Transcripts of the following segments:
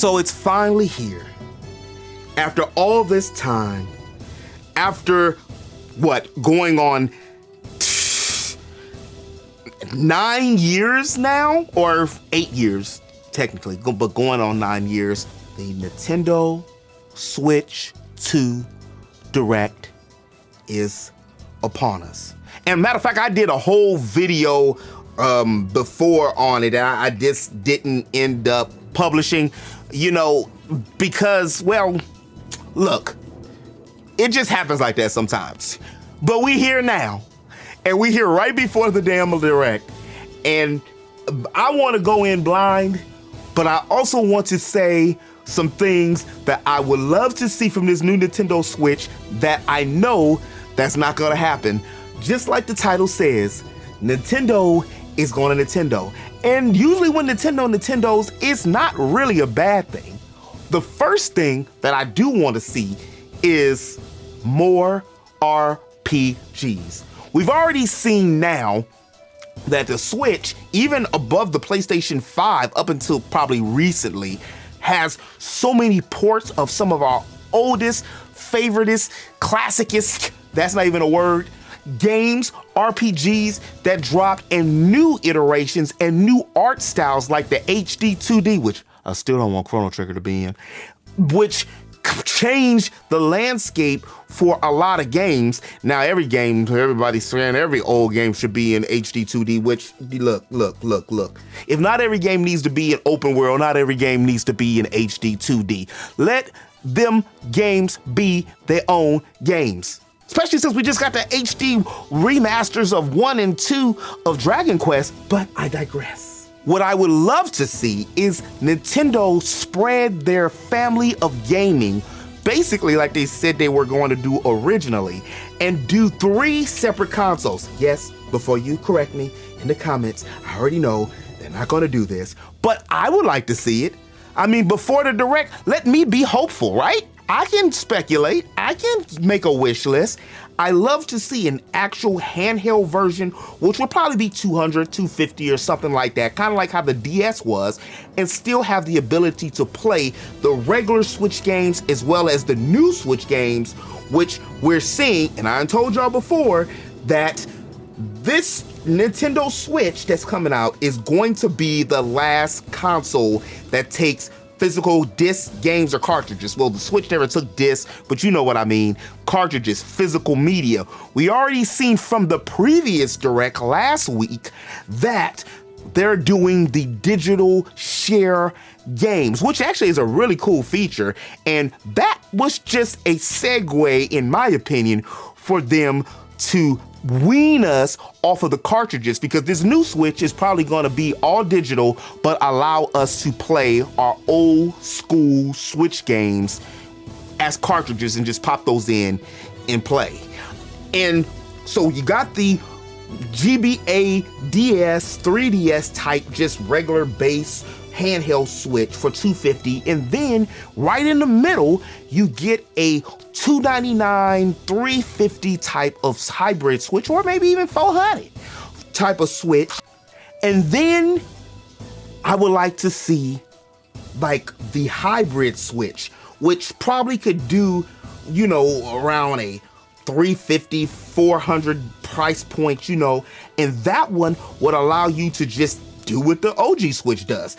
So it's finally here. After all this time, after going on 9 years now, or 8 years technically, but going on 9 years, the Nintendo Switch 2 Direct is upon us. And matter of fact, I did a whole video before on it. I just didn't end up publishing, because, well, look, it just happens like that sometimes. But we here now, and we here right before the damn Direct. And I want to go in blind, but I also want to say some things that I would love to see from this new Nintendo Switch that I know that's not gonna happen. Just like the title says, Nintendo is going to Nintendo. And usually when Nintendo's, it's not really a bad thing. The first thing that I do want to see is more RPGs. We've already seen now that the Switch, even above the PlayStation 5 up until probably recently, has so many ports of some of our oldest, favoritist, classicest, that's not even a word, games, RPGs that dropped, and new iterations and new art styles like the HD 2D, which I still don't want Chrono Trigger to be in, which changed the landscape for a lot of games. Now every game, everybody's saying every old game should be in HD 2D, which, look. If not every game needs to be in open world, not every game needs to be in HD 2D. Let them games be their own games. Especially since we just got the HD remasters of 1 and 2 of Dragon Quest, but I digress. What I would love to see is Nintendo spread their family of gaming, basically like they said they were going to do originally, and do 3 separate consoles. Yes, before you correct me in the comments, I already know they're not going to do this, but I would like to see it. I mean, before the Direct, let me be hopeful, right? I can speculate, I can make a wish list. I love to see an actual handheld version, which would probably be $200, $250 or something like that, kind of like how the DS was, and still have the ability to play the regular Switch games as well as the new Switch games, which we're seeing, and I told y'all before, that this Nintendo Switch that's coming out is going to be the last console that takes physical disc games or cartridges. Well, the Switch never took discs, but you know what I mean. Cartridges, physical media. We already seen from the previous Direct last week that they're doing the digital share games, which actually is a really cool feature. And that was just a segue, in my opinion, for them to wean us off of the cartridges, because this new Switch is probably going to be all digital, but allow us to play our old school Switch games as cartridges and just pop those in and play. And so you got the GBA DS, 3DS type, just regular base handheld Switch for $250, and then right in the middle you get a $299, $350 type of hybrid Switch, or maybe even $400 type of Switch. And then I would like to see like the hybrid Switch, which probably could do, around a $350, $400 price point, and that one would allow you to just do what the OG Switch does.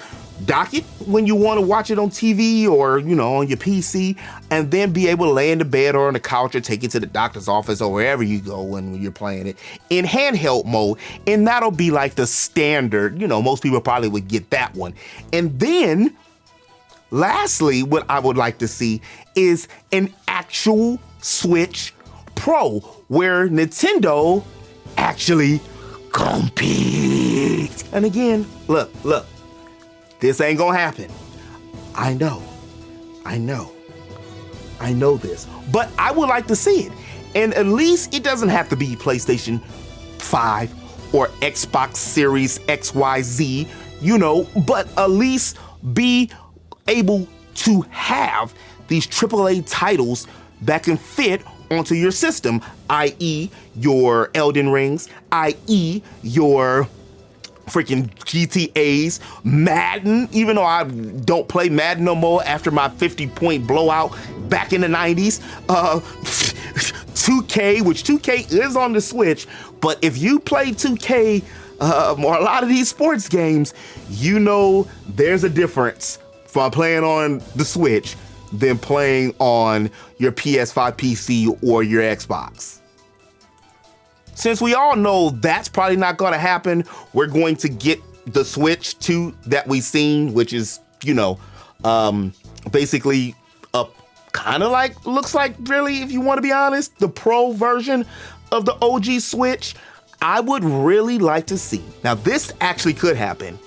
Dock it when you want to watch it on TV or, on your PC, and then be able to lay in the bed or on the couch or take it to the doctor's office or wherever you go when you're playing it in handheld mode. And that'll be like the standard, most people probably would get that one. And then lastly, what I would like to see is an actual Switch Pro where Nintendo actually compete. And again, look, this ain't gonna happen. I know this, but I would like to see it. And at least it doesn't have to be PlayStation 5 or Xbox Series XYZ, but at least be able to have these AAA titles that can fit onto your system, i.e. your Elden Rings, i.e. your freaking GTAs, Madden, even though I don't play Madden no more after my 50-point blowout back in the 90s. 2K, which 2K is on the Switch, but if you play 2K or a lot of these sports games, you know there's a difference from playing on the Switch than playing on your PS5 PC or your Xbox. Since we all know that's probably not going to happen, we're going to get the Switch 2 that we've seen, which is, basically a kind of like, looks like, really, if you want to be honest, the Pro version of the OG Switch. I would really like to see. Now, this actually could happen.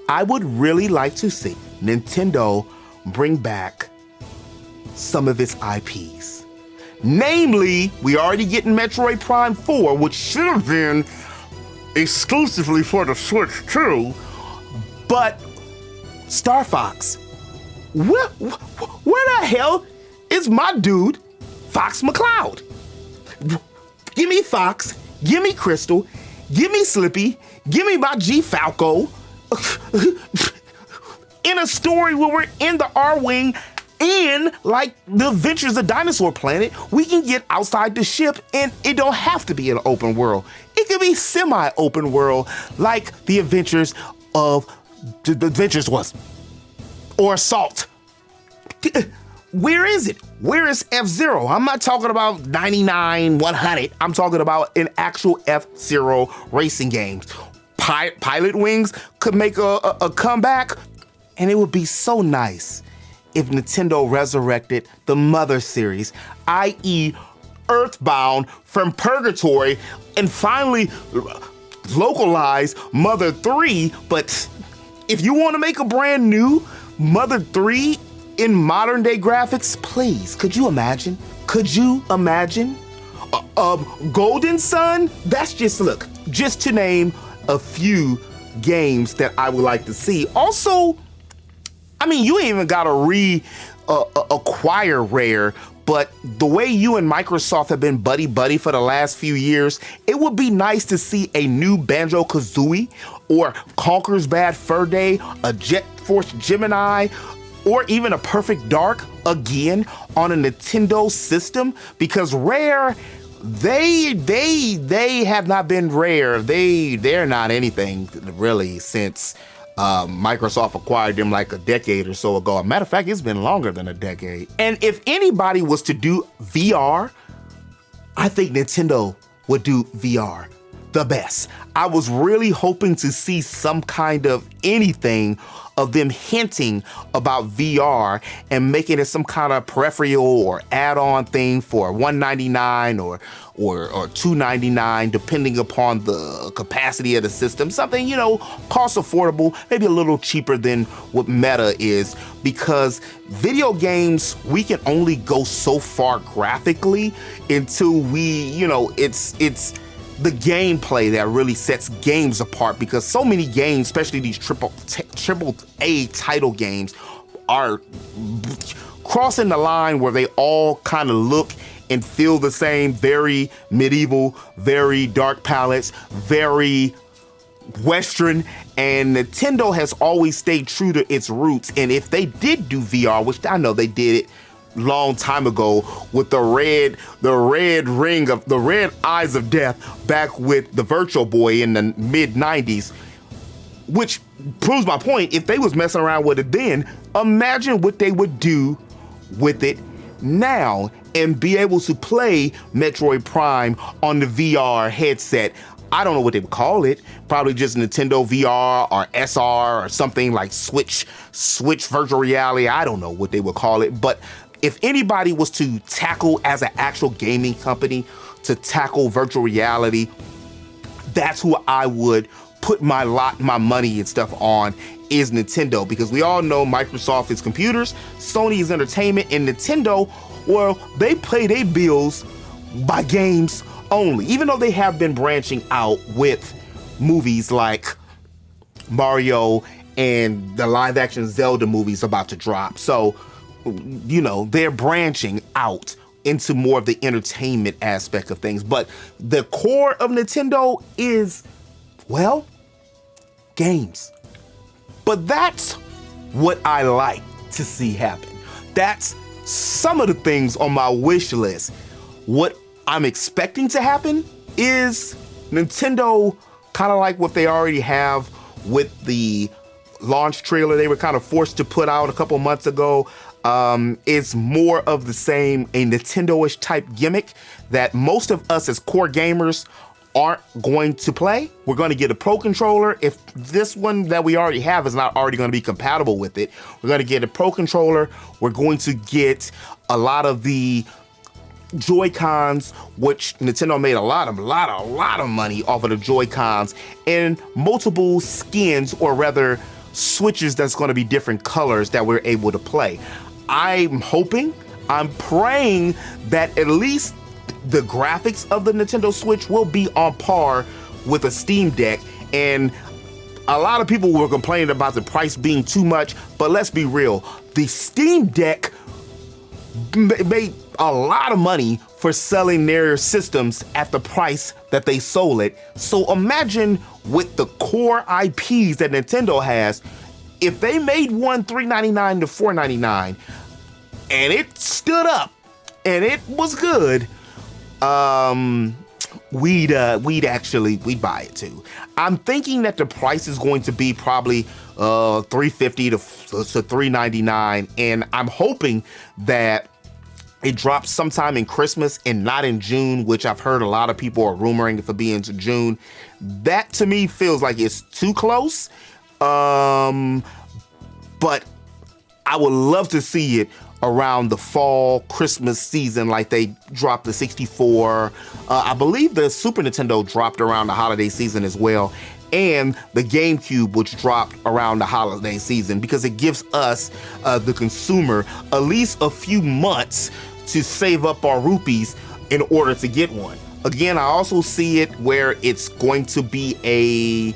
I would really like to see Nintendo bring back some of its IPs. Namely, we already getting Metroid Prime 4, which should have been exclusively for the Switch 2, but Star Fox. Where the hell is my dude, Fox McCloud? Give me Fox, give me Crystal, give me Slippy, give me my G Falco. In a story where we're in the R-Wing and like the Adventures of Dinosaur Planet, we can get outside the ship and it don't have to be an open world. It could be semi-open world like the Adventures of the Adventures was. Or Assault. Where is it? Where is F-Zero? I'm not talking about 99, 100. I'm talking about an actual F-Zero racing game. Pilot Wings could make a comeback, and it would be so nice if Nintendo resurrected the Mother series, i.e. Earthbound from Purgatory, and finally localize Mother 3. But if you want to make a brand new Mother 3 in modern day graphics, please, could you imagine? Could you imagine? Golden Sun? That's just, look, just to name a few games that I would like to see. Also, I mean, you ain't even gotta acquire Rare, but the way you and Microsoft have been buddy-buddy for the last few years, it would be nice to see a new Banjo-Kazooie or Conker's Bad Fur Day, a Jet Force Gemini, or even a Perfect Dark again on a Nintendo system, because Rare, they have not been Rare. They're not anything really since Microsoft acquired them like a decade or so ago. A matter of fact, it's been longer than a decade. And if anybody was to do VR, I think Nintendo would do VR the best. I was really hoping to see some kind of anything of them hinting about VR and making it some kind of peripheral or add-on thing for $199 or $299, depending upon the capacity of the system. Something, cost affordable, maybe a little cheaper than what Meta is, because video games, we can only go so far graphically until we, it's the gameplay that really sets games apart, because so many games, especially these triple A title games, are crossing the line where they all kind of look and feel the same, very medieval, very dark palettes, very Western, and Nintendo has always stayed true to its roots. And if they did do VR, which I know they did it long time ago with the red eyes of death back with the Virtual Boy in the mid 90s, which proves my point. If they was messing around with it then, imagine what they would do with it now and be able to play Metroid Prime on the VR headset. I don't know what they would call it. Probably just Nintendo VR or SR or something like Switch virtual reality. I don't know what they would call it. But if anybody was to tackle, as an actual gaming company, to tackle virtual reality, that's who I would put my money and stuff on, is Nintendo. Because we all know Microsoft is computers, Sony is entertainment, and Nintendo, well, they pay their bills by games only. Even though they have been branching out with movies like Mario and the live action Zelda movies about to drop. So, they're branching out into more of the entertainment aspect of things. But the core of Nintendo is, well, games. But that's what I like to see happen. That's some of the things on my wish list. What I'm expecting to happen is Nintendo, kind of like what they already have with the launch trailer they were kind of forced to put out a couple months ago. It's more of the same, a Nintendo-ish type gimmick that most of us as core gamers aren't going to play. We're going to get a Pro controller. If this one that we already have is not already going to be compatible with it, we're going to get a Pro controller. We're going to get a lot of the Joy-Cons, which Nintendo made a lot of money off of the Joy-Cons, and multiple skins, or rather switches that's going to be different colors that we're able to play. I'm hoping, I'm praying that at least the graphics of the Nintendo Switch will be on par with a Steam Deck. And a lot of people were complaining about the price being too much, but let's be real, the Steam Deck made a lot of money for selling their systems at the price that they sold it. So imagine with the core IPs that Nintendo has, if they made one $399 to $499 and it stood up and it was good, we'd buy it too. I'm thinking that the price is going to be probably $350 to $399, and I'm hoping that it drops sometime in Christmas and not in June, which I've heard a lot of people are rumoring it for being to June. That to me feels like it's too close. But I would love to see it around the fall Christmas season, like they dropped the 64. I believe the Super Nintendo dropped around the holiday season as well, and the GameCube, which dropped around the holiday season, because it gives us, the consumer, at least a few months to save up our rupees in order to get one. Again, I also see it where it's going to be a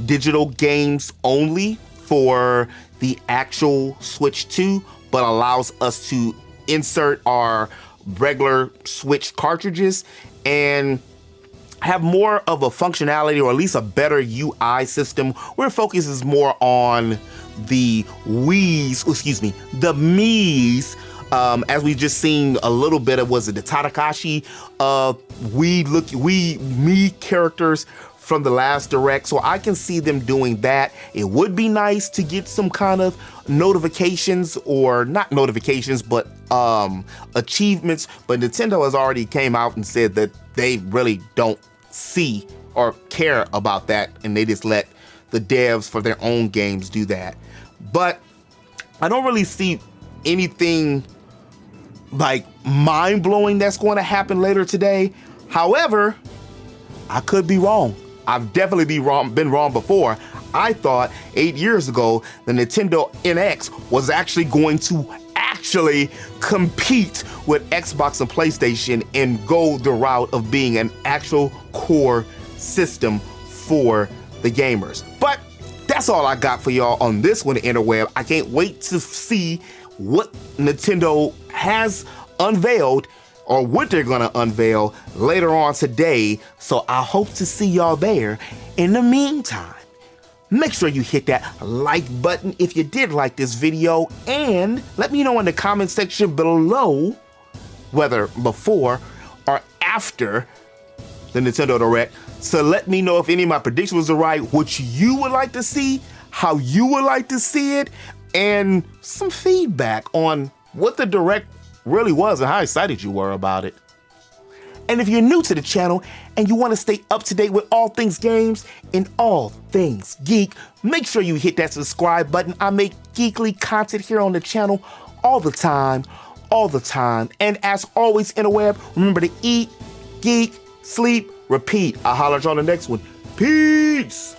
digital games only for the actual Switch 2, but allows us to insert our regular Switch cartridges and have more of a functionality, or at least a better UI system, where it focuses more on the the Mii's, as we just seen a little bit of, was it the Tadakashi Mii characters from the last Direct. So I can see them doing that. It would be nice to get some kind of notifications, or not notifications, but achievements. But Nintendo has already came out and said that they really don't see or care about that, and they just let the devs for their own games do that. But I don't really see anything like mind-blowing that's going to happen later today. However, I could be wrong. I've definitely been wrong before. I thought 8 years ago the Nintendo NX was actually going to compete with Xbox and PlayStation and go the route of being an actual core system for the gamers. But that's all I got for y'all on this one, interweb. I can't wait to see what Nintendo has unveiled, or what they're gonna unveil later on today. So I hope to see y'all there. In the meantime, make sure you hit that like button if you did like this video, and let me know in the comment section below whether before or after the Nintendo Direct. So let me know if any of my predictions were right, what you would like to see, how you would like to see it, and some feedback on what the Direct really was and how excited you were about it. And if you're new to the channel and you want to stay up to date with all things games and all things geek, make sure you hit that subscribe button. I make geekly content here on the channel all the time. And as always, interweb, remember to eat, geek, sleep, repeat. I'll holler at you on the next one. Peace.